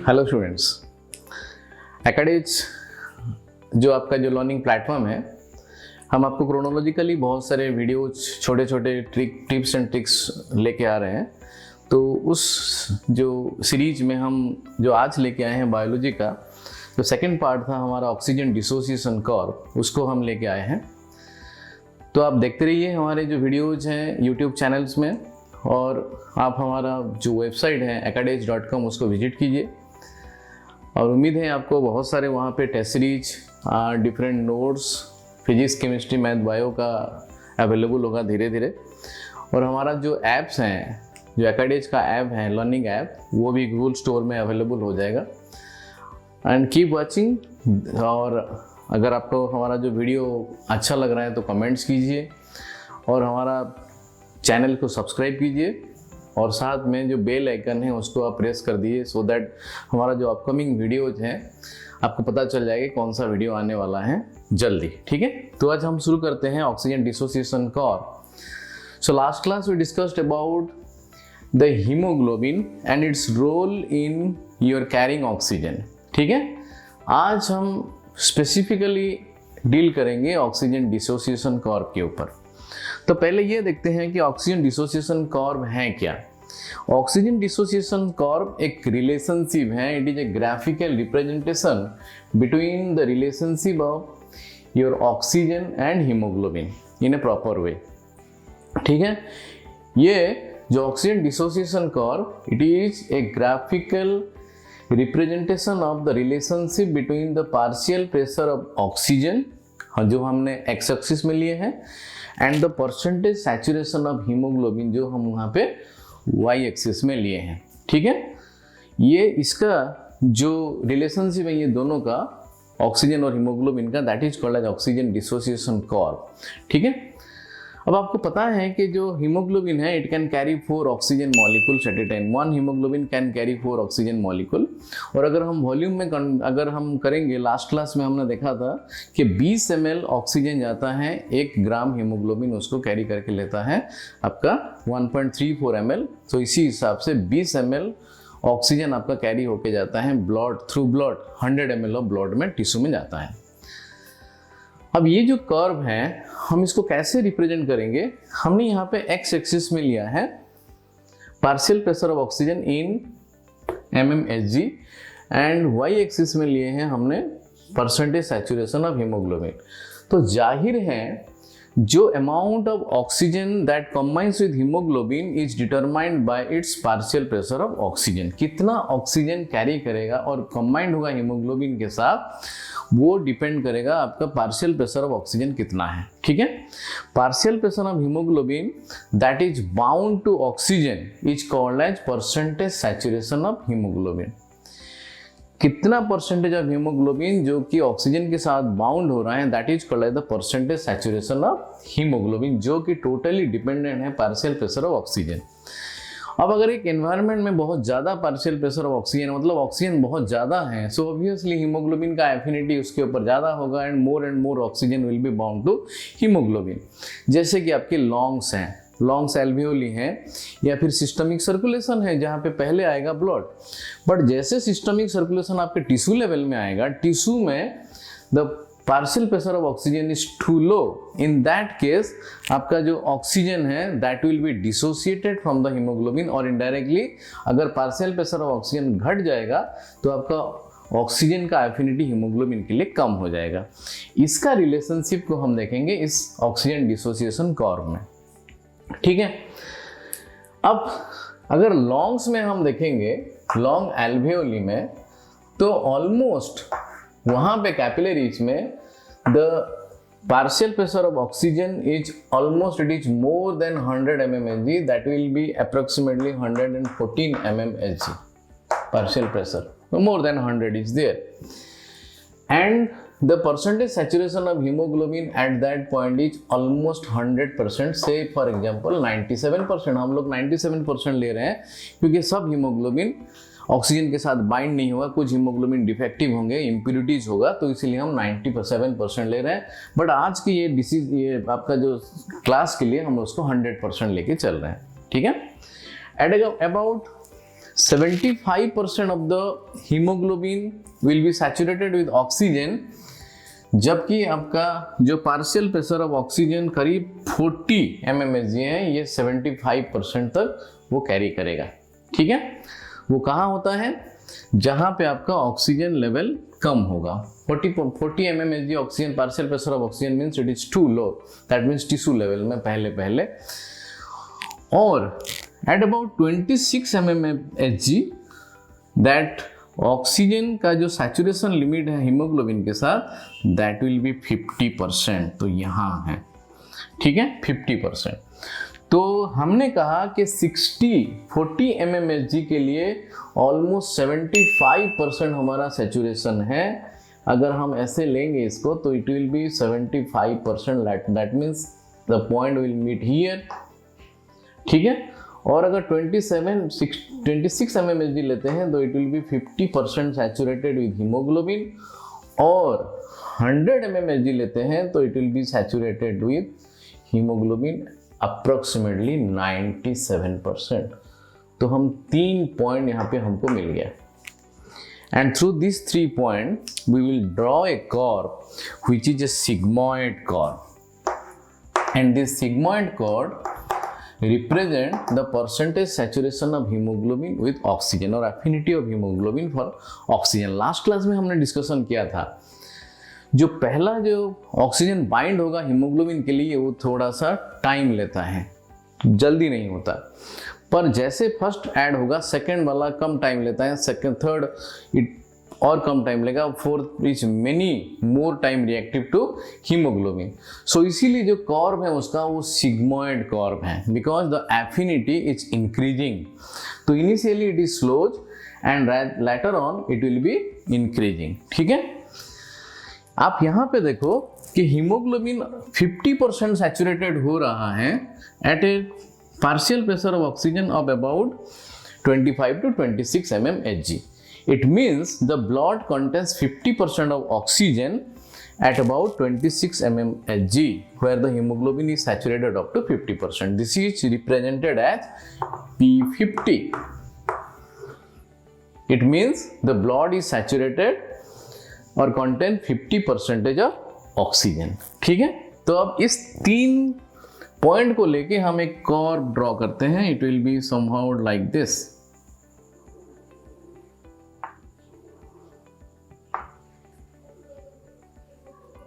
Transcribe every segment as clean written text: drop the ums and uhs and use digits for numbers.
Hello students, एकेडेज जो आपका जो लर्निंग प्लेटफॉर्म है, हम आपको क्रोनोलॉजिकली बहुत सारे वीडियोज, छोटे छोटे टिप्स एंड ट्रिक्स लेके आ रहे हैं। तो उस जो सीरीज में हम जो आज लेके आए हैं बायोलॉजी का जो सेकंड पार्ट था हमारा ऑक्सीजन डिसोसिएशन कर्व, उसको हम लेके आए हैं। तो आप देखते रहिए हमारे जो वीडियोज हैं यूट्यूब चैनल्स में, और आप हमारा जो वेबसाइट है acadage.com उसको विजिट कीजिए। और उम्मीद है आपको बहुत सारे वहाँ पे test series, different notes, physics, chemistry, math, bio का अवेलेबल होगा धीरे धीरे। और हमारा जो ऐप्स हैं, जो एकेडेज का ऐप है, लर्निंग ऐप, वो भी गूगल स्टोर में अवेलेबल हो जाएगा। And keep watching. और अगर आपको हमारा जो वीडियो अच्छा लग रहा है तो कमेंट्स कीजिए और हमारा चैनल को सब्सक्राइब कीजिए, और साथ में जो बेल आइकन है उसको आप प्रेस कर दिए, सो दैट हमारा जो अपकमिंग वीडियोज हैं आपको पता चल जाएगा कौन सा वीडियो आने वाला है जल्दी। ठीक है, तो आज हम शुरू करते हैं oxygen dissociation curve. So last class we discussed about the haemoglobin and its role in your carrying oxygen. ठीक है, आज हम स्पेसिफिकली डील करेंगे ऑक्सीजन डिसोसिएशन कर्व के ऊपर। तो पहले ये देखते हैं कि ऑक्सीजन डिसोसिएशन कर्व है क्या। ऑक्सीजन डिसोसिएशन कर्व एक रिलेशनशिप है। It is a graphical representation between the relationship of your oxygen and haemoglobin in A proper way. ठीक है, ये जो oxygen dissociation curve, it is a graphical representation of the relationship between the partial pressure of oxygen, जो हमने x axis में लिए हैं, and the percentage saturation of haemoglobin, जो हम वहाँ पे वाई एक्सिस में लिए हैं। ठीक है, ये इसका जो रिलेशनशिप है ये दोनों का, ऑक्सीजन और हीमोग्लोबिन का, that is called as oxygen dissociation curve. ठीक है, अब आपको पता है कि जो हीमोग्लोबिन है, it can carry 4 oxygen molecules at a time. 1 haemoglobin can carry 4 oxygen molecule. और अगर हम वॉल्यूम में अगर हम करेंगे, लास्ट क्लास में हमने देखा था कि 20 ml ऑक्सीजन जाता है, 1 ग्राम हीमोग्लोबिन उसको कैरी करके लेता है आपका 1.34 ml। तो इसी हिसाब से 20 ml ऑक्सीजन आपका कैरी होके जाता है blood, through blood, 100 ml of blood में टिश्यू में जाता है। अब ये जो कर्व है, हम इसको कैसे रिप्रेजेंट करेंगे? हमने यहाँ पे एक्स एक्सिस में लिया है partial pressure of oxygen in mmHg, and Y axis में लिए हैं हमने परसेंटेज सैचुरेशन ऑफ हीमोग्लोबिन। तो जाहिर है जो amount of oxygen that combines with haemoglobin is determined by it's partial pressure of oxygen. कितना ऑक्सीजन कैरी करेगा और कंबाइंड होगा हीमोग्लोबिन के साथ, वो डिपेंड करेगा आपका पार्शियल प्रेशर ऑफ ऑक्सीजन कितना है। ठीक है, partial pressure of haemoglobin that is bound to oxygen is called as percentage saturation of haemoglobin. कितना परसेंटेज ऑफ हीमोग्लोबिन जो कि ऑक्सीजन के साथ बाउंड हो रहा है, that is called as the percentage saturation of haemoglobin, जो कि टोटली डिपेंडेंट है पार्शियल प्रेशर ऑफ ऑक्सीजन। अब अगर एक एनवायरनमेंट में बहुत ज़्यादा पार्शियल प्रेशर ऑफ ऑक्सीजन, मतलब ऑक्सीजन बहुत ज़्यादा है, सो ऑब्वियसली हीमोग्लोबिन का एफिनिटी उसके ऊपर ज़्यादा होगा, and more oxygen will be bound to haemoglobin. जैसे कि आपके लॉन्ग्स हैं, लॉन्ग्स एल्वियोली हैं, या फिर सिस्टमिक सर्कुलेशन है जहाँ पे पहले आएगा ब्लड। बट जैसे सिस्टमिक सर्कुलेशन आपके टिश्यू लेवल में आएगा, टिश्यू में the partial pressure of oxygen is too low, in that case आपका जो ऑक्सीजन है that will be dissociated from the haemoglobin, और इनडायरेक्टली अगर पार्शियल प्रेशर ऑफ ऑक्सीजन घट जाएगा तो आपका ऑक्सीजन का एफिनिटी हीमोग्लोबिन के लिए कम हो जाएगा। इसका रिलेशनशिप को हम देखेंगे इस ऑक्सीजन डिसोसिएशन कर्व में। ठीक है, अब अगर लॉन्ग्स में हम देखेंगे, लॉन्ग एल्वियोली में, तो ऑलमोस्ट वहां पे कैपिलरीज में the partial pressure of oxygen is almost, it is more than 100 mmHg, that will B approximately 114 mmHg partial pressure, so more than 100 is there, and the percentage saturation of hemoglobin at that point is almost 100%, say for example 97%। हम लोग 97% ले रहे हैं क्योंकि सब haemoglobin oxygen के साथ bind नहीं होगा, कुछ हीमोग्लोबिन डिफेक्टिव होंगे, इम्प्यूरिटीज होगा, तो इसीलिए हम 97% ले रहे हैं। बट आज की ये आपका जो क्लास के लिए हम उसको 100% लेके चल रहे हैं। ठीक है, at about 75% of the haemoglobin will be saturated with oxygen, जबकि आपका जो पार्शियल प्रेशर ऑफ ऑक्सीजन करीब 40 mmHg है, ये 75% तक वो कैरी करेगा। ठीक है, वो कहाँ होता है? जहाँ पे आपका ऑक्सीजन लेवल कम होगा। 40 mmHg oxygen, partial pressure of oxygen means it is too low, that means tissue level में पहले। और at about 26 mmHg that oxygen का जो सैचुरेशन लिमिट है हीमोग्लोबिन के साथ, दैट विल बी 50%। तो यहाँ है, ठीक है, 50%। तो हमने कहा कि 40 mmHg के लिए ऑलमोस्ट 75% हमारा सैचुरेशन है। अगर हम ऐसे लेंगे इसको तो it will be 75%, that means the point will meet here. ठीक है, और अगर 26 mmHg लेते हैं तो it will be 50% saturated with haemoglobin, और 100 mmHg लेते हैं तो it will be saturated with haemoglobin approximately 97%। तो हम 3 पॉइंट यहाँ पे हमको मिल गया, and through this 3 point we will draw a curve which is a sigmoid curve, and this sigmoid curve represent the percentage saturation of hemoglobin with oxygen और affinity of hemoglobin for oxygen। Last class में हमने discussion किया था, जो पहला जो oxygen bind होगा haemoglobin के लिए वो थोड़ा सा टाइम लेता है, जल्दी नहीं होता, पर जैसे फर्स्ट ऐड होगा सेकेंड वाला कम टाइम लेता है, सेकेंड थर्ड इट और कम टाइम लेगा, fourth is many more time reactive to haemoglobin. So इसीलिए जो कर्व है उसका वो सिग्मॉइड कर्व है, because the affinity is increasing. तो initially it is slows and later on it will be increasing. ठीक है, आप यहाँ पे देखो कि हीमोग्लोबिन 50% सैचुरेटेड हो रहा है at a partial pressure of oxygen of about 25 to 26 mmHg। It means the blood contains 50% of oxygen at about 26 mmHg, where the hemoglobin is saturated up to 50%. This is represented as P50. It means the blood is saturated or contain 50% of oxygen. ठीक है, तो अब इस 3 point को लेके हम एक curve draw करते हैं। It will be somehow like this.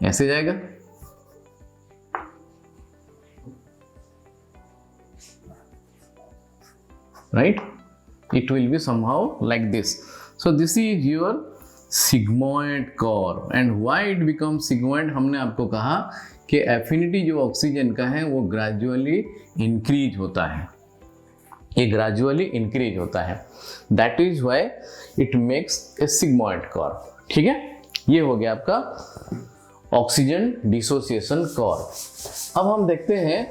ऐसे जाएगा, right? It will be somehow like this. So this is your sigmoid curve, and why it becomes sigmoid? हमने आपको कहा कि एफिनिटी जो ऑक्सीजन का है वो ग्रेजुअली इंक्रीज होता है, ये ग्रेजुअली इंक्रीज होता है, that is why it makes a sigmoid curve. ठीक है, ये हो गया आपका ऑक्सीजन डिसोसिएशन कर्व। अब हम देखते हैं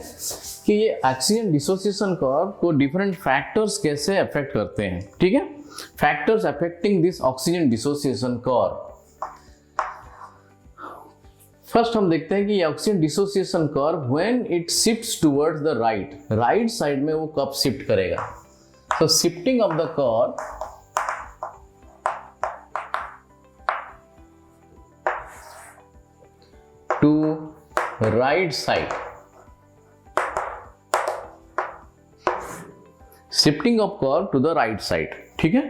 कि ये ऑक्सीजन डिसोसिएशन कर्व को डिफरेंट फैक्टर्स कैसे अफेक्ट करते हैं। ठीक है, factors affecting this oxygen dissociation curve. First हम देखते हैं कि ये oxygen dissociation curve when it shifts towards the right side में वो कब शिफ्ट करेगा। तो shifting of the curve to right side, shifting of curve to the right side। ठीक है,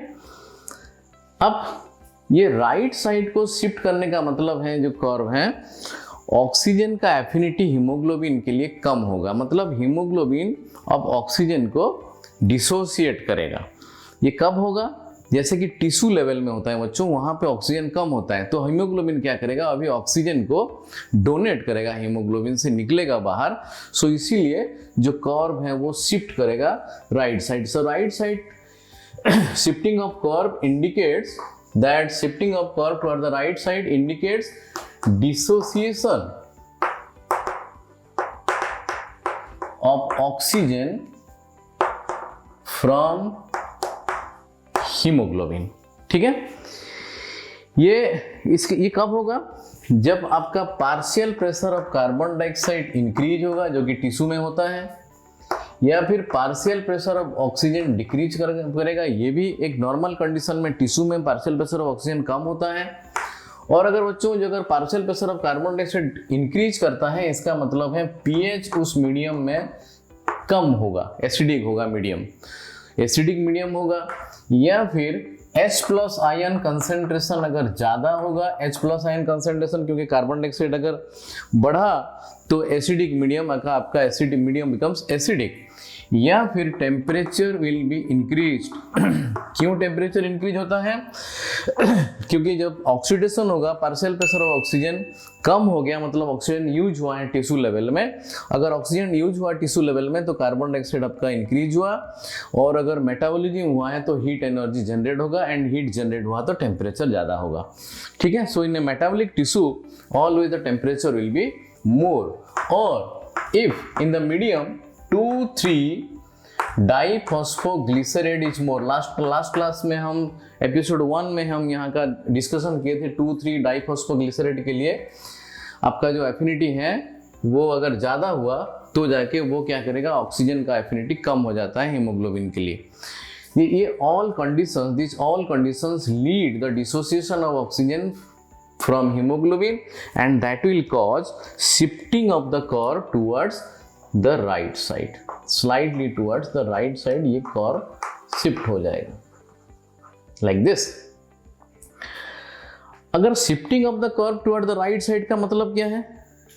अब ये राइट साइड को शिफ्ट करने का मतलब है, जो कर्व है, ऑक्सीजन का एफिनिटी हीमोग्लोबिन के लिए कम होगा, मतलब हीमोग्लोबिन अब ऑक्सीजन को डिसोसिएट करेगा। ये कब होगा? जैसे कि टिश्यू लेवल में होता है बच्चों, वहां पे ऑक्सीजन कम होता है, तो हीमोग्लोबिन क्या करेगा, अभी ऑक्सीजन को डोनेट करेगा, हीमोग्लोबिन से निकलेगा बाहर। सो इसीलिए जो कर्व है वो शिफ्ट करेगा right side. So right side shifting of curve indicates that shifting of curve toward the right side indicates dissociation of oxygen from haemoglobin. ठीक है, ये कब होगा? जब आपका partial pressure of carbon dioxide increase होगा, जो कि टिश्यू में होता है, या फिर partial pressure of oxygen decrease करेगा। ये भी एक नॉर्मल कंडीशन में टिश्यू में पार्शियल प्रेशर ऑफ ऑक्सीजन कम होता है। और अगर बच्चों जो अगर partial pressure of carbon dioxide increase करता है, इसका मतलब है पीएच उस मीडियम में कम होगा, एसिडिक होगा मीडियम, एसिडिक मीडियम होगा। या फिर H+ आयन कंसेंट्रेशन अगर ज़्यादा होगा, H+ आयन कंसेंट्रेशन, क्योंकि कार्बन डाइऑक्साइड अगर बढ़ा तो एसिडिक मीडियम का आपका एसिडिक मीडियम बिकम्स एसिडिक। या फिर टेम्परेचर विल बी इंक्रीज। क्यों टेम्परेचर इंक्रीज होता है? क्योंकि जब ऑक्सीडेशन होगा, पार्शियल प्रेशर ऑफ ऑक्सीजन कम हो गया, मतलब ऑक्सीजन यूज हुआ है टिश्यू लेवल में। अगर ऑक्सीजन यूज हुआ टिश्यू लेवल में तो कार्बन डाइऑक्साइड आपका इंक्रीज हुआ, और अगर मेटाबॉलिज्म हुआ है तो हीट एनर्जी जनरेट होगा, एंड हीट जनरेट हुआ तो टेम्परेचर ज़्यादा होगा। ठीक है, so in a metabolic tissue always the temperature will be more. और if in the medium 2,3 diphosphoglyceride is more. Last class में हम एपिसोड 1 में हम यहाँ का डिस्कशन किए थे 2,3 डाइफॉस्फोग्लिसराइड के लिए आपका जो एफिनिटी है वो अगर ज़्यादा हुआ तो जाके वो क्या करेगा, ऑक्सीजन का एफिनिटी कम हो जाता है हीमोग्लोबिन के लिए। ये all conditions lead the dissociation of oxygen from hemoglobin, and that will cause shifting of the curve towards the right side, slightly towards the right side ये curve shift हो जाएगा like this। अगर shifting of the curve toward the right side का मतलब क्या है?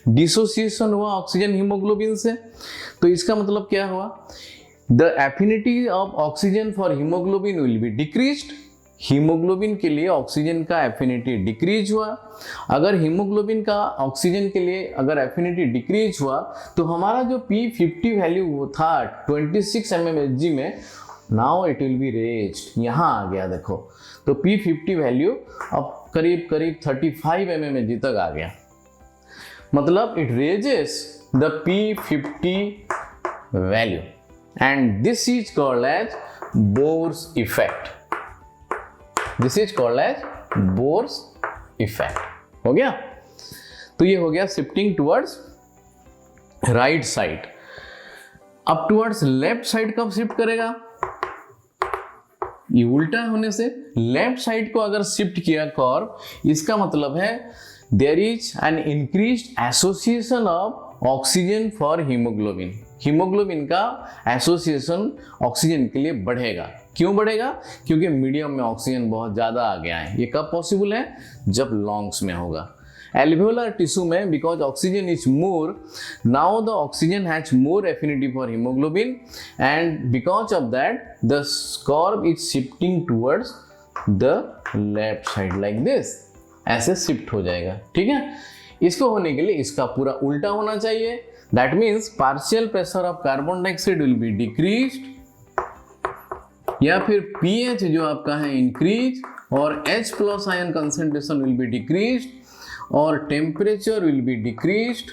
Dissociation हुआ oxygen haemoglobin से, तो इसका मतलब क्या हुआ? The affinity of oxygen for hemoglobin will be decreased। Haemoglobin के लिए ऑक्सीजन का एफिनिटी डिक्रीज हुआ। अगर हीमोग्लोबिन का ऑक्सीजन के लिए अगर एफिनिटी डिक्रीज हुआ तो हमारा जो P50 वैल्यू था 26 mmHg में, now it will be raised. यहाँ आ गया देखो, तो P50 वैल्यू अब करीब 35 mmHg तक आ गया, मतलब it raises the P50 value, and this is called as Bohr's effect. This is called as Bohr's effect. हो गया, तो ये हो गया शिफ्टिंग टुवर्ड्स राइट साइड। अब टुवर्ड्स लेफ्ट साइड कब शिफ्ट करेगा? ये उल्टा होने से लेफ्ट साइड को अगर शिफ्ट किया कर्व, इसका मतलब है there is an increased association of oxygen for haemoglobin. Haemoglobin का एसोसिएशन ऑक्सीजन के लिए बढ़ेगा। क्यों बढ़ेगा? क्योंकि मीडियम में ऑक्सीजन बहुत ज़्यादा आ गया है। ये कब पॉसिबल है? जब लॉन्ग्स में होगा। एल्वियोलर टिश्यू में because oxygen is more, now the oxygen has more affinity for haemoglobin, and because of that the curve is shifting towards the left side like this. ऐसे शिफ्ट हो जाएगा। ठीक है, इसको होने के लिए इसका पूरा उल्टा होना चाहिए। That means partial pressure of carbon dioxide will be decreased, या फिर पीएच जो आपका है इंक्रीज, और H+ ion concentration will be decreased, और टेम्परेचर विल बी डिक्रीज्ड,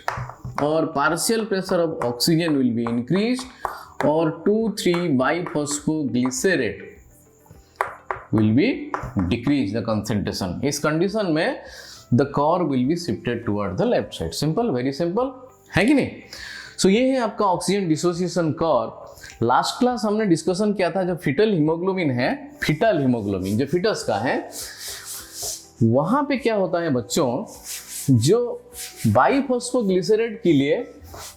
और partial pressure of oxygen will be increased, और 2,3 बाइफॉस्फोग्लिसरेट will be decrease the concentration। इस कंडीशन में the curve will be shifted toward the left side। Simple, very simple है कि नहीं? सो ये है आपका oxygen dissociation curve. Last class हमने डिस्कशन किया था जो फीटल हीमोग्लोबिन है, फीटल हीमोग्लोबिन जो फीटस का है, वहां पे क्या होता है बच्चों, जो बाइफॉस्फोग्लिसरेट के लिए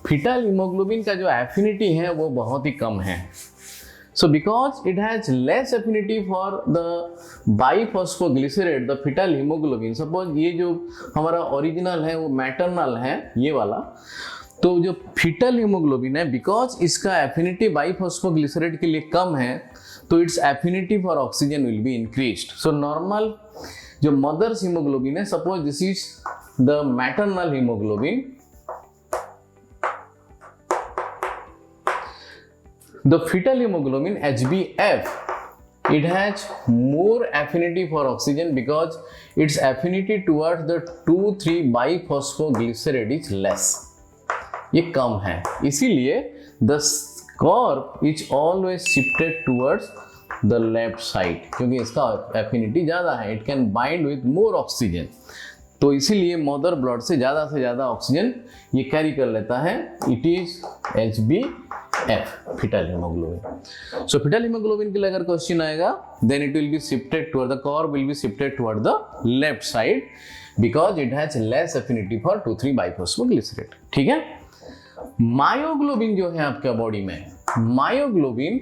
फीटल हीमोग्लोबिन का जो एफिनिटी है वो बहुत ही कम है। So because it has less affinity for the biphosphoglycerate, the fetal hemoglobin, suppose ये जो हमारा ओरिजिनल है वो मैटरनल है ये वाला, तो जो फीटल हीमोग्लोबिन है बिकॉज इसका एफिनिटी बाइफॉस्फोग्लिसरेट के लिए कम है तो it's affinity for oxygen will be increased. So normal जो मदर्स हीमोग्लोबिन है, suppose this is the maternal haemoglobin, the fetal hemoglobin HbF, it has more affinity for oxygen because its affinity towards the 2,3 biphosphoglycerate is less। ये कम है, इसीलिए the curve is always shifted towards the left side, क्योंकि इसका affinity ज़्यादा है, it can bind with more oxygen। तो इसीलिए mother blood से ज़्यादा ऑक्सीजन ये कैरी कर लेता है। It is HbF। F, fetal hemoglobin. So fetal hemoglobin के लिए अगर क्वेश्चन आएगा, then it will be shifted toward the curve will be shifted toward the left side because it has less affinity for 2,3 biphosphoglycerate. ठीक है? Myoglobin जो है आपका body में, myoglobin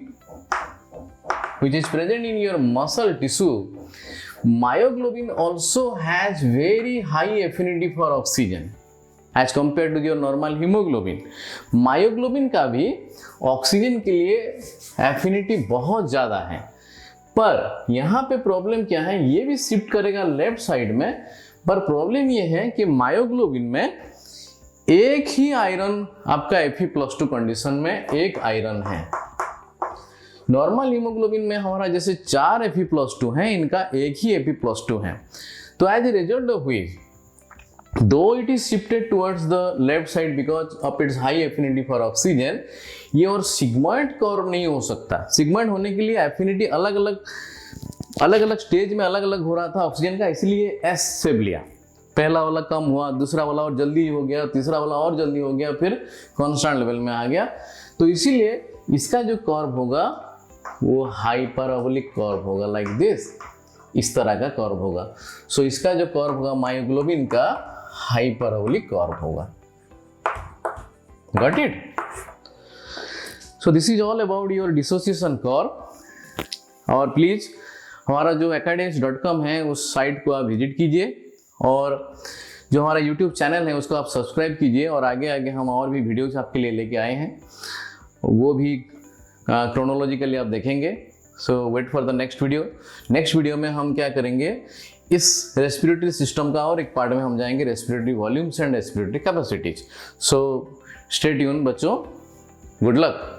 which is present in your muscle tissue, myoglobin also has very high affinity for oxygen as compared to your normal hemoglobin. Myoglobin का भी oxygen के लिए एफिनिटी बहुत ज़्यादा है, पर यहाँ पे प्रॉब्लम क्या है, ये भी शिफ्ट करेगा लेफ्ट साइड में, पर प्रॉब्लम ये है कि मायोग्लोबिन में एक ही आयरन आपका Fe+2 कंडीशन में एक आयरन है। नॉर्मल हीमोग्लोबिन में हमारा जैसे 4 Fe+2 हैं, इनका एक ही Fe+2 है। तो as a result of which though it is shifted towards the left side because of its high affinity for oxygen, ये और सिग्मॉइड कर्व नहीं हो सकता। सिग्मॉइड होने के लिए एफिनिटी अलग अलग स्टेज में अलग अलग हो रहा था ऑक्सीजन का, इसलिए एस शेप लिया। पहला वाला कम हुआ, दूसरा वाला और जल्दी हो गया, तीसरा वाला और जल्दी हो गया, फिर कांस्टेंट लेवल में आ गया। तो इसीलिए इसका जो कर्व होगा वो हाइपरबोलिक कर्व होगा, लाइक दिस, इस तरह का कर्व होगा। सो इसका जो कर्व होगा मायोग्लोबिन का हाइपरबोलिक कर्व होगा। Got it? So this is all about your dissociation curve. और प्लीज हमारा जो academics.com है उस साइट को आप विजिट कीजिए, और जो हमारा YouTube चैनल है उसको आप सब्सक्राइब कीजिए, और आगे आगे हम और भी वीडियोस आपके लिए लेके आए हैं, वो भी क्रोनोलॉजिकली आप देखेंगे। So wait for the next video. Next video में हम क्या करेंगे, इस रेस्पिरेटरी सिस्टम का और एक पार्ट में हम जाएंगे respiratory volumes and respiratory capacities. So stay tune बच्चों, गुड लक।